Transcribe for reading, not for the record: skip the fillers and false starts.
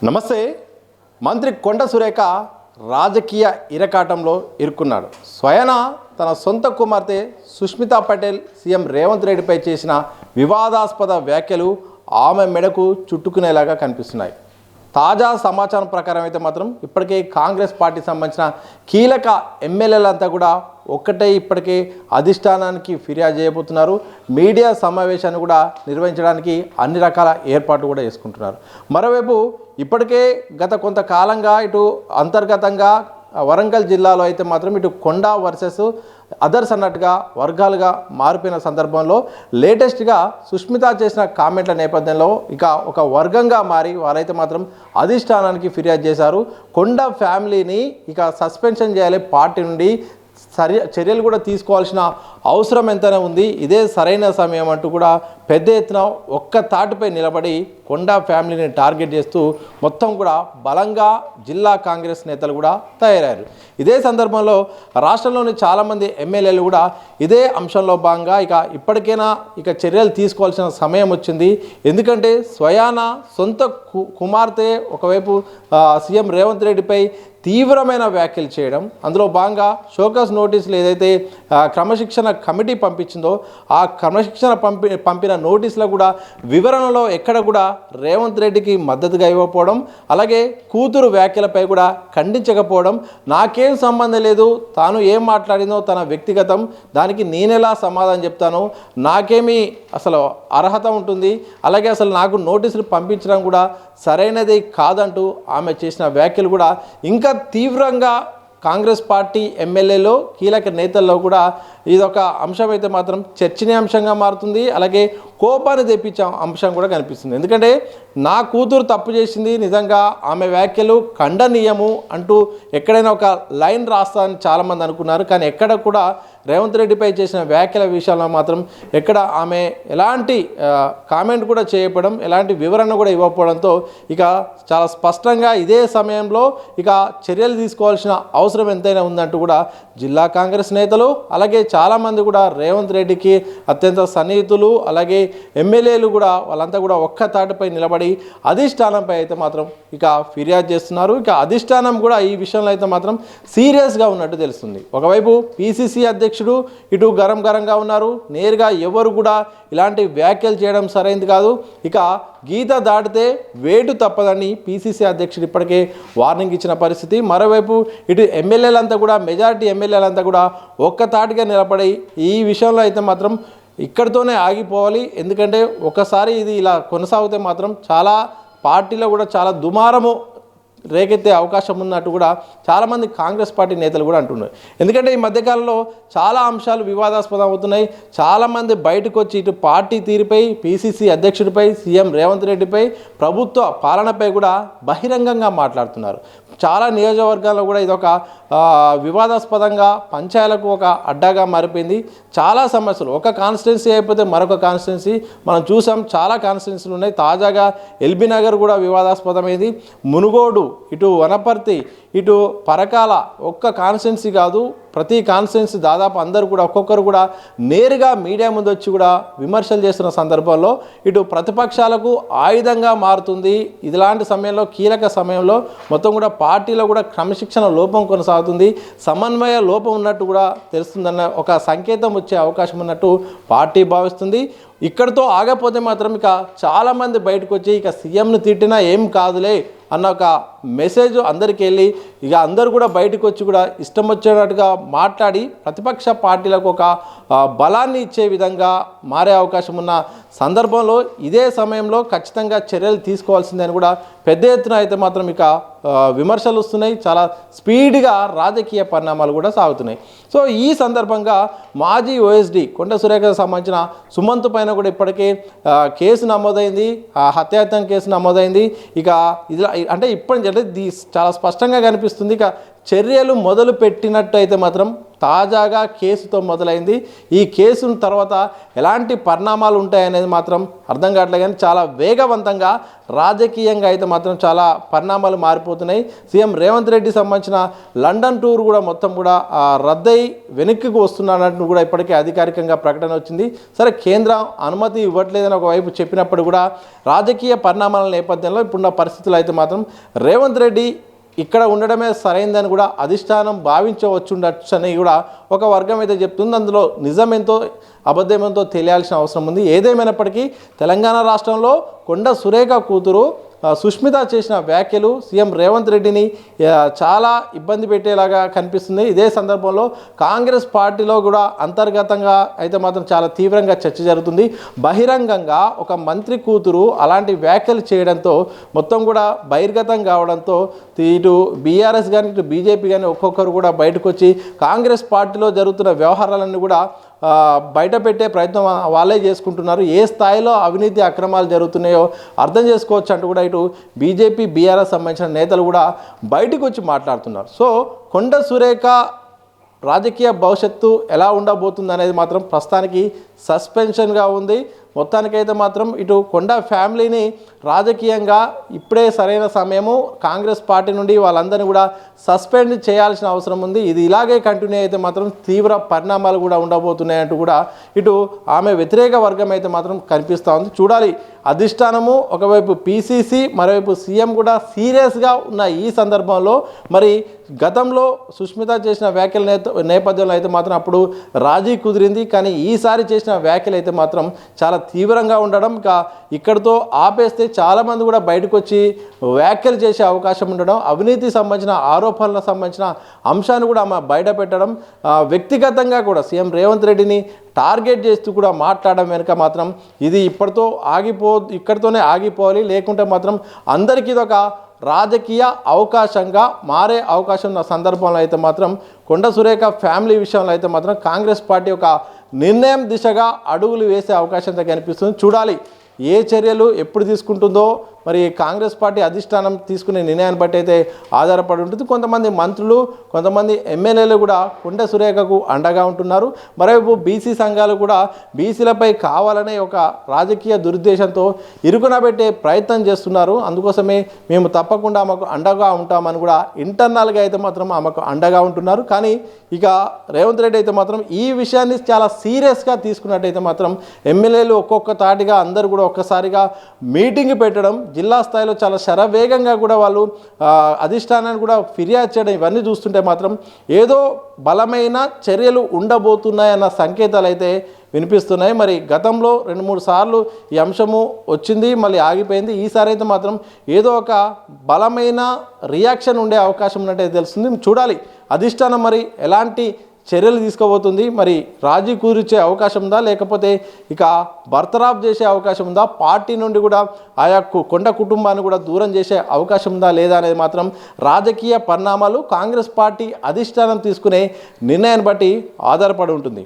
నమస్తే. మంత్రి కొండ సురేఖ రాజకీయ ఇరకాటంలో ఇరుక్కున్నాడు. స్వయన తన సొంత కుమార్తె సుష్మితా పటేల్ సీఎం రేవంత్ రెడ్డిపై చేసిన వివాదాస్పద వ్యాఖ్యలు ఆమె మెడకు చుట్టుకునేలాగా కనిపిస్తున్నాయి. తాజా సమాచారం ప్రకారం అయితే మాత్రం ఇప్పటికే కాంగ్రెస్ పార్టీకి సంబంధించిన కీలక ఎమ్మెల్యేలంతా కూడా ఇప్పటికే అధిష్టానానికి ఫిర్యాదు చేయబోతున్నారు. మీడియా సమావేశాన్ని కూడా నిర్వహించడానికి అన్ని రకాల ఏర్పాట్లు కూడా చేసుకుంటున్నారు. మరోవైపు ఇప్పటికే గత కొంతకాలంగా ఇటు అంతర్గతంగా వరంగల్ జిల్లాలో అయితే మాత్రం ఇటు కొండ వర్సెస్ అదర్స్ అన్నట్టుగా వర్గాలుగా మారిపోయిన సందర్భంలో లేటెస్ట్గా సుష్మిత చేసిన కామెంట్ల నేపథ్యంలో ఒక వర్గంగా మారి వారైతే మాత్రం అధిష్టానానికి ఫిర్యాదు చేశారు. కొండ ఫ్యామిలీని సస్పెన్షన్ చేయాలి, పార్టీ నుండి చర్యలు కూడా తీసుకోవాల్సిన అవసరం ఎంతనే ఉంది, ఇదే సరైన సమయం అంటూ కూడా పెద్ద ఎత్తున ఒక్క తాటిపై నిలబడి కొండా ఫ్యామిలీని టార్గెట్ చేస్తూ మొత్తం కూడా బలంగా జిల్లా కాంగ్రెస్ నేతలు కూడా తయారయ్యారు. ఇదే సందర్భంలో రాష్ట్రంలోని చాలామంది ఎమ్మెల్యేలు కూడా ఇదే అంశంలో భాగంగా ఇప్పటికైనా చర్యలు తీసుకోవాల్సిన సమయం వచ్చింది. ఎందుకంటే స్వయాన సొంత కుమార్తె ఒకవైపు సీఎం రేవంత్ రెడ్డిపై తీవ్రమైన వ్యాఖ్యలు చేయడం, అందులో భాగంగా షోకాస్ నోటీసులు ఏదైతే క్రమశిక్షణ కమిటీ పంపించిందో ఆ క్రమశిక్షణ పంపిన నోటీసులో కూడా వివరణలో ఎక్కడ కూడా రేవంత్ రెడ్డికి మద్దతుగా ఇవ్వకపోవడం, అలాగే కూతురు వ్యాఖ్యలపై కూడా ఖండించకపోవడం, నాకేం సంబంధం లేదు, తాను ఏం మాట్లాడిందో తన వ్యక్తిగతం, దానికి నేనెలా సమాధానం చెప్తాను, నాకేమీ అసలు అర్హత ఉంటుంది, అలాగే అసలు నాకు నోటీసులు పంపించడం కూడా సరైనది కాదంటూ ఆమె చేసిన వ్యాఖ్యలు కూడా ఇంకా తీవ్రంగా కాంగ్రెస్ పార్టీ ఎమ్మెల్యేలో కీలక నేతల్లో కూడా ఇదొక అంశం అయితే మాత్రం చర్చనీయాంశంగా మారుతుంది. అలాగే కోపాన్ని తెప్పించే అంశం కూడా కనిపిస్తుంది. ఎందుకంటే నా కూతురు తప్పు చేసింది, నిజంగా ఆమె వ్యాఖ్యలు ఖండనీయము అంటూ ఎక్కడైనా ఒక లైన్ రాస్తారని చాలామంది అనుకున్నారు. కానీ ఎక్కడ కూడా రేవంత్ రెడ్డిపై చేసిన వ్యాఖ్యల విషయంలో మాత్రం ఎక్కడ ఆమె ఎలాంటి కామెంట్ కూడా చేయకపోవడం, ఎలాంటి వివరణ కూడా ఇవ్వకపోవడంతో చాలా స్పష్టంగా ఇదే సమయంలో చర్యలు తీసుకోవాల్సిన అవసరం ఎంతైనా ఉందంటూ కూడా జిల్లా కాంగ్రెస్ నేతలు, అలాగే చాలామంది కూడా రేవంత్ రెడ్డికి అత్యంత సన్నిహితులు, అలాగే ఎమ్మెల్యేలు కూడా వాళ్ళంతా కూడా ఒక్క తాటిపై నిలబడి అధిష్టానంపై అయితే మాత్రం ఫిర్యాదు చేస్తున్నారు. అధిష్టానం కూడా ఈ విషయంలో అయితే మాత్రం సీరియస్గా ఉన్నట్టు తెలుస్తుంది. ఒకవైపు పిసిసి అధ్యక్షుడు ఇటు గరంగా ఉన్నారు. నేరుగా ఎవరు కూడా ఇలాంటి వ్యాఖ్యలు చేయడం సరైనది కాదు, గీత దాటితే వేటు తప్పదని పిసిసి అధ్యక్షుడు ఇప్పటికే వార్నింగ్ ఇచ్చిన పరిస్థితి. మరోవైపు ఇటు ఎమ్మెల్యేలంతా కూడా మెజారిటీ ఎమ్మెల్యేలంతా కూడా ఒక్కతాటిగా నిలబడి ఈ విషయంలో అయితే మాత్రం ఇక్కడితోనే ఆగిపోవాలి. ఎందుకంటే ఒకసారి ఇది ఇలా కొనసాగితే మాత్రం చాలా పార్టీలో కూడా చాలా దుమారము రేకెత్తే అవకాశం ఉన్నట్టు కూడా చాలామంది కాంగ్రెస్ పార్టీ నేతలు కూడా అంటున్నారు. ఎందుకంటే ఈ మధ్యకాలంలో చాలా అంశాలు వివాదాస్పదం అవుతున్నాయి. చాలామంది బయటకు వచ్చి ఇటు పార్టీ తీరుపై, పిసిసి అధ్యక్షుడిపై, సీఎం రేవంత్ రెడ్డిపై, ప్రభుత్వ పాలనపై కూడా బహిరంగంగా మాట్లాడుతున్నారు. చాలా నియోజకవర్గాల్లో కూడా ఇదొక వివాదాస్పదంగా పంచాయలకు ఒక అడ్డాగా మారిపోయింది. చాలా సమస్యలు, ఒక కాన్స్టిట్యున్సీ అయిపోతే మరొక కాన్స్టిట్యున్సీ మనం చూసాం. చాలా కాన్స్టిట్యున్సీలు ఉన్నాయి. తాజాగా ఎల్బీ నగర్ కూడా వివాదాస్పదమైంది. మునుగోడు, ఇటు వనపర్తి, ఇటు పరకాల, ఒక్క కాన్స్టిట్యున్సీ కాదు ప్రతి కాన్స్టిట్యున్సీ దాదాపు అందరూ కూడా ఒక్కొక్కరు కూడా నేరుగా మీడియా ముందు వచ్చి కూడా విమర్శలు చేస్తున్న సందర్భంలో ఇటు ప్రతిపక్షాలకు ఆయుధంగా మారుతుంది. ఇలాంటి సమయంలో, కీలక సమయంలో మొత్తం కూడా పార్టీలో కూడా క్రమశిక్షణ లోపం కొనసాగుతుంది, సమన్వయ లోపం ఉన్నట్టు కూడా తెలుస్తుందన్న ఒక సంకేతం వచ్చే అవకాశం ఉన్నట్టు పార్టీ భావిస్తుంది. ఇక్కడితో ఆగపోతే మాత్రం చాలామంది బయటకు వచ్చి సీఎంను తిట్టినా ఏం కాదులే అన్న ఒక మెసేజ్ అందరికీ వెళ్ళి అందరూ కూడా బయటకు వచ్చి కూడా ఇష్టం వచ్చేటట్టుగా మాట్లాడి ప్రతిపక్ష పార్టీలకు ఒక బలాన్ని ఇచ్చే విధంగా మారే అవకాశం ఉన్న సందర్భంలో ఇదే సమయంలో ఖచ్చితంగా చర్యలు తీసుకోవాల్సిందని కూడా పెద్ద ఎత్తున అయితే మాత్రం విమర్శలు వస్తున్నాయి. చాలా స్పీడ్గా రాజకీయ పరిణామాలు కూడా సాగుతున్నాయి. సో ఈ సందర్భంగా మాజీ ఓఎస్డి కొండ సురేఖకు సంబంధించిన సుమంత్ పైన కూడా ఇప్పటికే కేసు నమోదైంది, హత్యాయత్నం కేసు నమోదైంది. ఇది అంటే ఇప్పటి చాలా స్పష్టంగా కనిపిస్తుంది. చర్యలు మొదలు పెట్టినట్టు అయితే మాత్రం తాజాగా కేసుతో మొదలైంది. ఈ కేసు తర్వాత ఎలాంటి పరిణామాలు ఉంటాయనేది మాత్రం అర్థం కావట్లేదు, కానీ చాలా వేగవంతంగా రాజకీయంగా అయితే మాత్రం చాలా పరిణామాలు మారిపోతున్నాయి. సీఎం రేవంత్ రెడ్డి సంబంధించిన లండన్ టూర్ కూడా మొత్తం కూడా రద్దయి వెనక్కి వస్తున్నట్టు కూడా ఇప్పటికే అధికారికంగా ప్రకటన వచ్చింది. సరే, కేంద్రం అనుమతి ఇవ్వట్లేదని ఒకవైపు చెప్పినప్పుడు కూడా రాజకీయ పరిణామాల నేపథ్యంలో ఇప్పుడున్న పరిస్థితులు అయితే మాత్రం రేవంత్ రెడ్డి ఇక్కడ ఉండడమే సరైందని కూడా అధిష్టానం భావించవచ్చుండొచ్చని కూడా ఒక వర్గం అయితే చెప్తుంది. అందులో నిజమేంతో అబద్ధమేంతో తెలియాల్సిన అవసరం ఉంది. ఏదేమైనప్పటికీ తెలంగాణ రాష్ట్రంలో కొండ సురేఖ కూతురు సుష్మిత చేసిన వ్యాఖ్యలు సీఎం రేవంత్ రెడ్డిని చాలా ఇబ్బంది పెట్టేలాగా కనిపిస్తుంది. ఇదే సందర్భంలో కాంగ్రెస్ పార్టీలో కూడా అంతర్గతంగా అయితే మాత్రం చాలా తీవ్రంగా చర్చ జరుగుతుంది. బహిరంగంగా ఒక మంత్రి కూతురు అలాంటి వ్యాఖ్యలు చేయడంతో మొత్తం కూడా బహిర్గతం కావడంతో ఇటు బీఆర్ఎస్ కానీ ఇటు బీజేపీ కానీ ఒక్కొక్కరు కూడా బయటకు వచ్చి కాంగ్రెస్ పార్టీలో జరుగుతున్న వ్యవహారాలన్నీ కూడా బయట పెట్టే ప్రయత్నం వాళ్ళే చేసుకుంటున్నారు. ఏ స్థాయిలో అవినీతి అక్రమాలు జరుగుతున్నాయో అర్థం చేసుకోవచ్చు అంటూ కూడా ఇటు బీజేపీ బీఆర్ఎస్ సంబంధించిన నేతలు కూడా బయటకు వచ్చి మాట్లాడుతున్నారు. సో కొండ సురేఖ రాజకీయ భవిష్యత్తు ఎలా ఉండబోతుంది అనేది మాత్రం ప్రస్తుతానికి సస్పెన్షన్గా ఉంది. మొత్తానికైతే మాత్రం ఇటు కొండ ఫ్యామిలీని రాజకీయంగా ఇప్పుడే సరైన సమయము, కాంగ్రెస్ పార్టీ నుండి వాళ్ళందరినీ కూడా సస్పెండ్ చేయాల్సిన అవసరం ఉంది. ఇది ఇలాగే కంటిన్యూ అయితే మాత్రం తీవ్ర పరిణామాలు కూడా ఉండబోతున్నాయంటూ కూడా ఇటు ఆమె వ్యతిరేక వర్గం అయితే మాత్రం కనిపిస్తూ ఉంది. చూడాలి, అధిష్టానము ఒకవైపు పీసీసీ మరోవైపు సీఎం కూడా సీరియస్గా ఉన్న ఈ సందర్భంలో మరి గతంలో సుష్మిత చేసిన వ్యాఖ్యల నేపథ్యంలో అయితే మాత్రం అప్పుడు రాజీ కుదిరింది, కానీ ఈసారి చేసిన వ్యాఖ్యలు అయితే మాత్రం చాలా తీవ్రంగా ఉండడం, ఇక్కడితో ఆపేస్తే చాలామంది కూడా బయటకు వచ్చి వ్యాఖ్యలు చేసే అవకాశం ఉండడం, అవినీతి సంబంధించిన ఆరోపణలకు సంబంధించిన అంశాన్ని కూడా ఆమె బయట పెట్టడం, వ్యక్తిగతంగా కూడా సీఎం రేవంత్ రెడ్డిని టార్గెట్ చేస్తూ కూడా మాట్లాడడం వెనుక మాత్రం ఇది ఇక్కడితోనే ఆగిపోవాలి, లేకుంటే మాత్రం అందరికీ ఇదొక రాజకీయ అవకాశంగా మారే అవకాశం ఉన్న సందర్భంలో అయితే మాత్రం కొండ సురేఖ ఫ్యామిలీ విషయంలో అయితే మాత్రం కాంగ్రెస్ పార్టీ ఒక నిర్ణయం దిశగా అడుగులు వేసే అవకాశం కనిపిస్తుంది. చూడాలి ఏ చర్యలు ఎప్పుడు తీసుకుంటుందో మరి కాంగ్రెస్ పార్టీ అధిష్టానం తీసుకునే నిర్ణయాన్ని బట్టి అయితే ఆధారపడి ఉంటుంది. కొంతమంది మంత్రులు, కొంతమంది ఎమ్మెల్యేలు కూడా కొండ సురేఖకు అండగా ఉంటున్నారు. మరోవైపు బీసీ సంఘాలు కూడా బీసీలపై కావాలనే ఒక రాజకీయ దురుద్దేశంతో ఇరుకునబెట్టే ప్రయత్నం చేస్తున్నారు. అందుకోసమే మేము తప్పకుండా ఆమెకు అండగా ఉంటామని కూడా ఇంటర్నల్గా అయితే మాత్రం ఆమెకు అండగా ఉంటున్నారు. కానీ ఇక రేవంత్ రెడ్డి అయితే మాత్రం ఈ విషయాన్ని చాలా సీరియస్గా తీసుకున్నట్టయితే మాత్రం ఎమ్మెల్యేలు ఒక్కొక్క తాటిగా అందరూ కూడా ఒక్కసారిగా మీటింగ్ పెట్టడం, జిల్లా స్థాయిలో చాలా శరవేగంగా కూడా వాళ్ళు అధిష్టానాన్ని కూడా ఫిర్యాదు చేయడం, ఇవన్నీ చూస్తుంటే మాత్రం ఏదో బలమైన చర్యలు ఉండబోతున్నాయన్న సంకేతాలు అయితే వినిపిస్తున్నాయి. మరి గతంలో 2-3 సార్లు ఈ అంశము వచ్చింది, మళ్ళీ ఆగిపోయింది. ఈసారి అయితే మాత్రం ఏదో ఒక బలమైన రియాక్షన్ ఉండే అవకాశం ఉన్నట్టే తెలుస్తుంది. చూడాలి అధిష్టానం మరి ఎలాంటి చర్యలు తీసుకోబోతుంది. మరి రాజీ కూర్చే అవకాశం ఉందా, లేకపోతే ఇక బర్తరాఫ్ చేసే అవకాశం ఉందా, పార్టీ నుండి కూడా ఆయా కొండ కుటుంబాన్ని కూడా దూరం చేసే అవకాశం ఉందా లేదా అనేది మాత్రం రాజకీయ పరిణామాలు కాంగ్రెస్ పార్టీ అధిష్టానం తీసుకునే నిర్ణయాన్ని బట్టి ఆధారపడి ఉంటుంది.